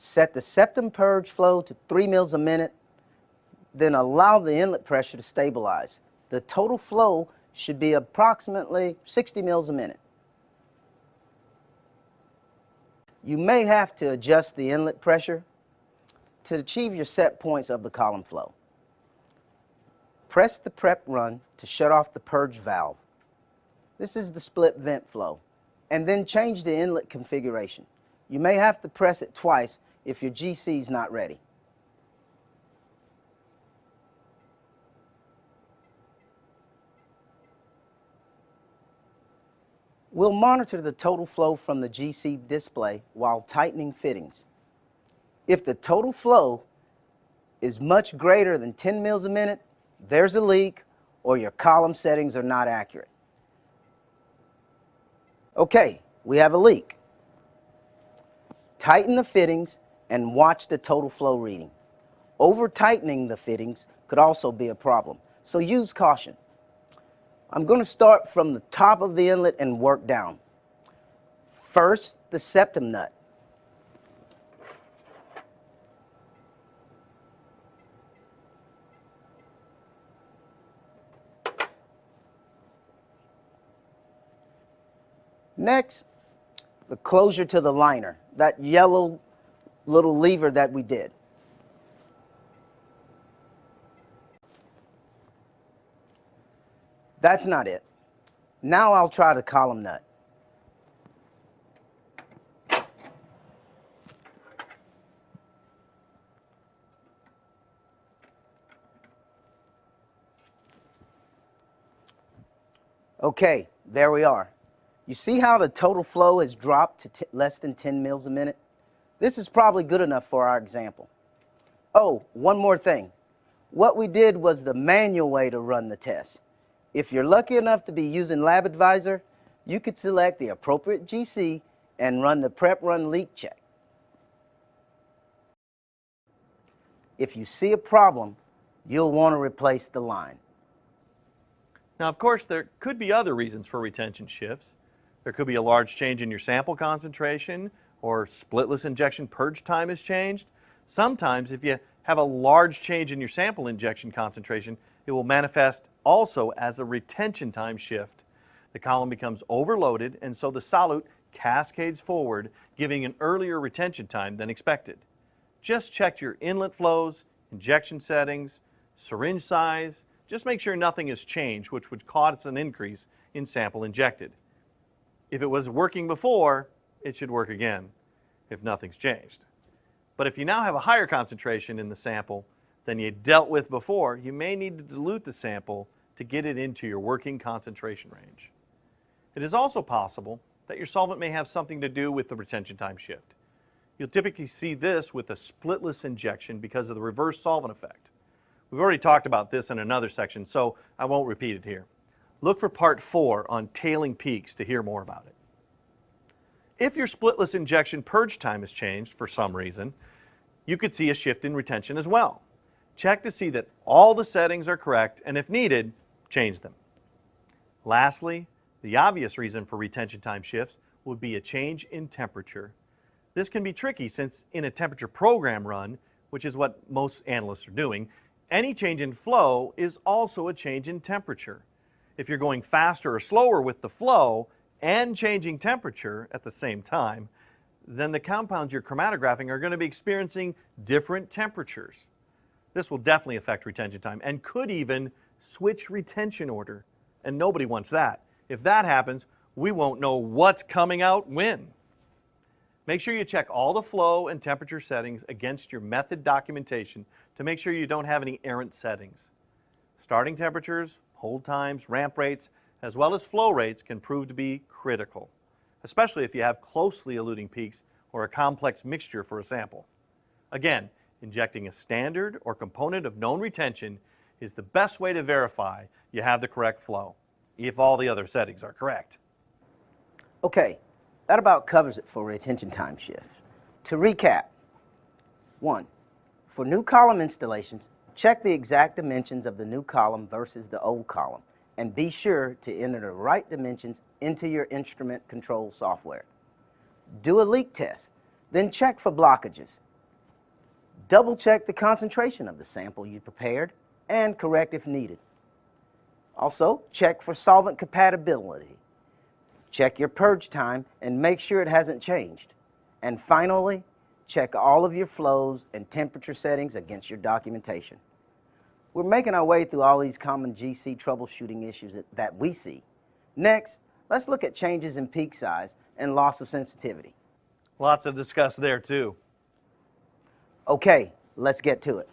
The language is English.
Set the septum purge flow to 3 mils a minute, then allow the inlet pressure to stabilize. The total flow should be approximately 60 mils a minute. You may have to adjust the inlet pressure to achieve your set points of the column flow. Press the prep run to shut off the purge valve. This is the split vent flow. And then change the inlet configuration. You may have to press it twice if your GC is not ready. We'll monitor the total flow from the GC display while tightening fittings. If the total flow is much greater than 10 mils a minute, there's a leak or your column settings are not accurate. Okay, we have a leak. Tighten the fittings and watch the total flow reading. Over-tightening the fittings could also be a problem, so use caution. I'm going to start from the top of the inlet and work down. First, the septum nut. Next, the closure to the liner, that yellow little lever that we did. That's not it. Now I'll try the column nut. Okay, there we are. You see how the total flow has dropped to less than 10 mils a minute? This is probably good enough for our example. Oh, one more thing. What we did was the manual way to run the test. If you're lucky enough to be using LabAdvisor, you could select the appropriate GC and run the prep run leak check. If you see a problem, you'll want to replace the line. Now, of course, there could be other reasons for retention shifts. There could be a large change in your sample concentration, or splitless injection purge time has changed. Sometimes, if you have a large change in your sample injection concentration, it will manifest also as a retention time shift. The column becomes overloaded, and so the solute cascades forward, giving an earlier retention time than expected. Just check your inlet flows, injection settings, syringe size. Just make sure nothing has changed, which would cause an increase in sample injected. If it was working before, it should work again, if nothing's changed. But if you now have a higher concentration in the sample than you dealt with before, you may need to dilute the sample to get it into your working concentration range. It is also possible that your solvent may have something to do with the retention time shift. You'll typically see this with a splitless injection because of the reverse solvent effect. We've already talked about this in another section, so I won't repeat it here. Look for part 4 on tailing peaks to hear more about it. If your splitless injection purge time has changed for some reason, you could see a shift in retention as well. Check to see that all the settings are correct, and if needed, change them. Lastly, the obvious reason for retention time shifts would be a change in temperature. This can be tricky since in a temperature program run, which is what most analysts are doing, any change in flow is also a change in temperature. If you're going faster or slower with the flow and changing temperature at the same time, then the compounds you're chromatographing are going to be experiencing different temperatures. This will definitely affect retention time and could even switch retention order, and nobody wants that. If that happens, we won't know what's coming out when. Make sure you check all the flow and temperature settings against your method documentation to make sure you don't have any errant settings. Starting temperatures, hold times, ramp rates, as well as flow rates can prove to be critical, especially if you have closely eluting peaks or a complex mixture for a sample. Again, injecting a standard or component of known retention is the best way to verify you have the correct flow, if all the other settings are correct. Okay, that about covers it for retention time shifts. To recap, 1. For new column installations, check the exact dimensions of the new column versus the old column, and be sure to enter the right dimensions into your instrument control software. Do a leak test, then check for blockages. Double check the concentration of the sample you prepared and correct if needed. Also, check for solvent compatibility. Check your purge time and make sure it hasn't changed. And finally, check all of your flows and temperature settings against your documentation. We're making our way through all these common GC troubleshooting issues that we see. Next, let's look at changes in peak size and loss of sensitivity. Lots to discuss there too. Okay, let's get to it.